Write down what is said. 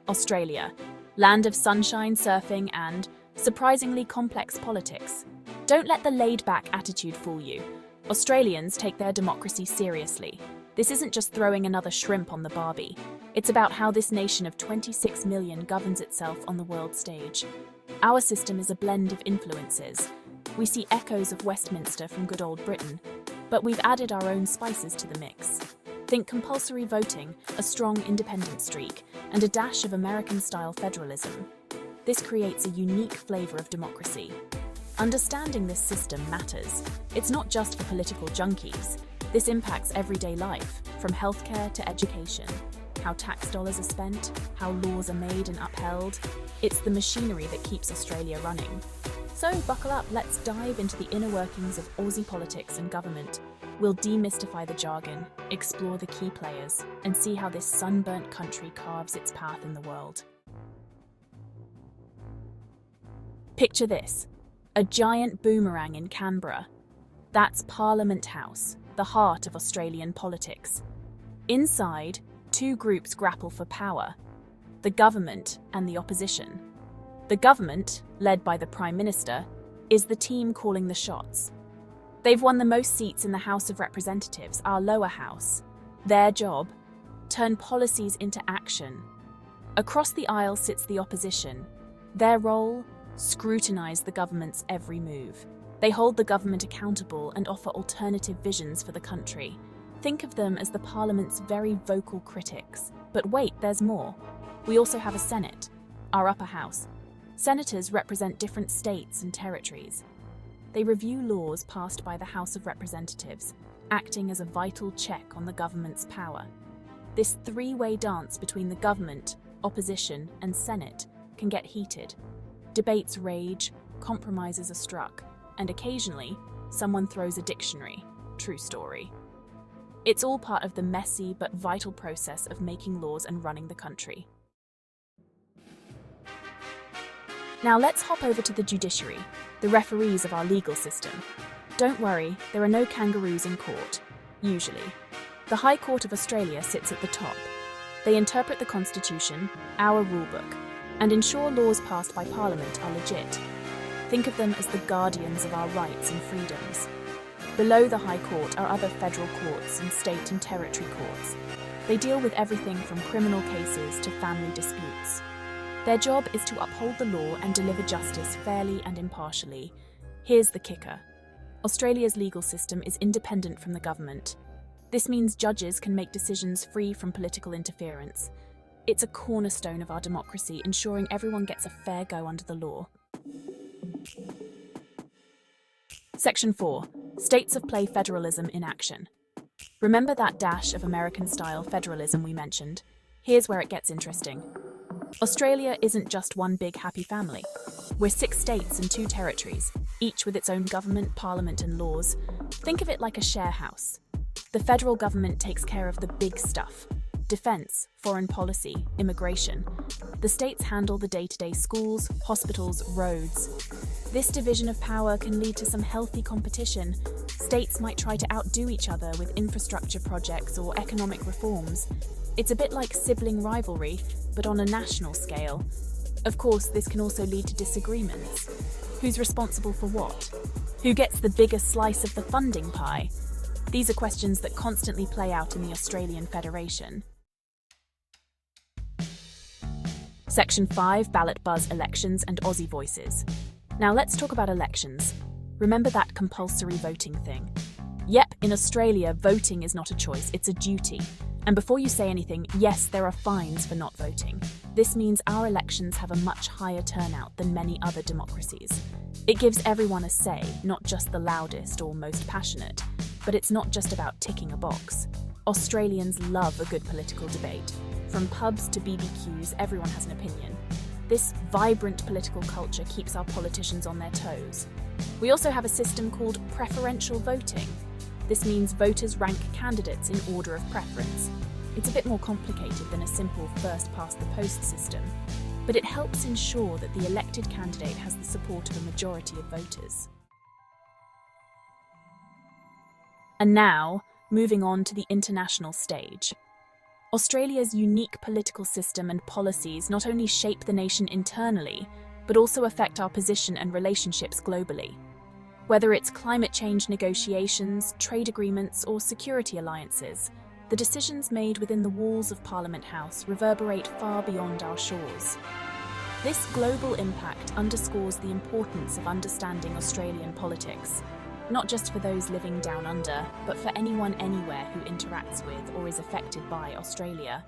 Australia, land of sunshine, surfing, and, surprisingly, complex politics. Don't let the laid-back attitude fool you. Australians take their democracy seriously. This isn't just throwing another shrimp on the barbie. It's about how this nation of 26 million governs itself on the world stage. Our system is a blend of influences. We see echoes of Westminster from good old Britain, but we've added our own spices to the mix. Think compulsory voting, a strong independent streak, and a dash of American-style federalism. This creates a unique flavour of democracy. Understanding this system matters. It's not just for political junkies. This impacts everyday life, from healthcare to education. How tax dollars are spent, how laws are made and upheld. It's the machinery that keeps Australia running. So buckle up, let's dive into the inner workings of Aussie politics and government. We'll demystify the jargon, explore the key players, and see how this sunburnt country carves its path in the world. Picture this, a giant boomerang in Canberra. That's Parliament House, the heart of Australian politics. Inside, two groups grapple for power, the government and the opposition. The government, led by the Prime Minister, is the team calling the shots. They've won the most seats in the House of Representatives, our lower house. Their job? Turn policies into action. Across the aisle sits the opposition. Their role? Scrutinise the government's every move. They hold the government accountable and offer alternative visions for the country. Think of them as the Parliament's very vocal critics. But wait, there's more. We also have a Senate, our upper house. Senators represent different states and territories. They review laws passed by the House of Representatives, acting as a vital check on the government's power. This three-way dance between the government, opposition, and Senate can get heated. Debates rage, compromises are struck, and occasionally, someone throws a dictionary. True story. It's all part of the messy but vital process of making laws and running the country. Now let's hop over to the judiciary, the referees of our legal system. Don't worry, there are no kangaroos in court, usually. The High Court of Australia sits at the top. They interpret the Constitution, our rulebook, and ensure laws passed by Parliament are legit. Think of them as the guardians of our rights and freedoms. Below the High Court are other federal courts and state and territory courts. They deal with everything from criminal cases to family disputes. Their job is to uphold the law and deliver justice fairly and impartially. Here's the kicker. Australia's legal system is independent from the government. This means judges can make decisions free from political interference. It's a cornerstone of our democracy, ensuring everyone gets a fair go under the law. Section 4. States of Play Federalism in Action. Remember that dash of American-style federalism we mentioned? Here's where it gets interesting. Australia isn't just one big happy family. We're 6 states and 2 territories, each with its own government, parliament and laws. Think of it like a share house. The federal government takes care of the big stuff: defence, foreign policy, immigration. The states handle the day-to-day schools, hospitals, roads. This division of power can lead to some healthy competition. States might try to outdo each other with infrastructure projects or economic reforms. It's a bit like sibling rivalry, but on a national scale. Of course, this can also lead to disagreements. Who's responsible for what? Who gets the biggest slice of the funding pie? These are questions that constantly play out in the Australian Federation. Section 5, Ballot Buzz Elections and Aussie Voices. Now let's talk about elections. Remember that compulsory voting thing? Yep, in Australia, voting is not a choice, it's a duty. And before you say anything, yes, there are fines for not voting. This means our elections have a much higher turnout than many other democracies. It gives everyone a say, not just the loudest or most passionate. But it's not just about ticking a box. Australians love a good political debate. From pubs to BBQs, everyone has an opinion. This vibrant political culture keeps our politicians on their toes. We also have a system called preferential voting. This means voters rank candidates in order of preference. It's a bit more complicated than a simple first-past-the-post system, but it helps ensure that the elected candidate has the support of a majority of voters. And now, moving on to the international stage. Australia's unique political system and policies not only shape the nation internally, but also affect our position and relationships globally. Whether it's climate change negotiations, trade agreements, or security alliances, the decisions made within the walls of Parliament House reverberate far beyond our shores. This global impact underscores the importance of understanding Australian politics, not just for those living down under, but for anyone anywhere who interacts with or is affected by Australia.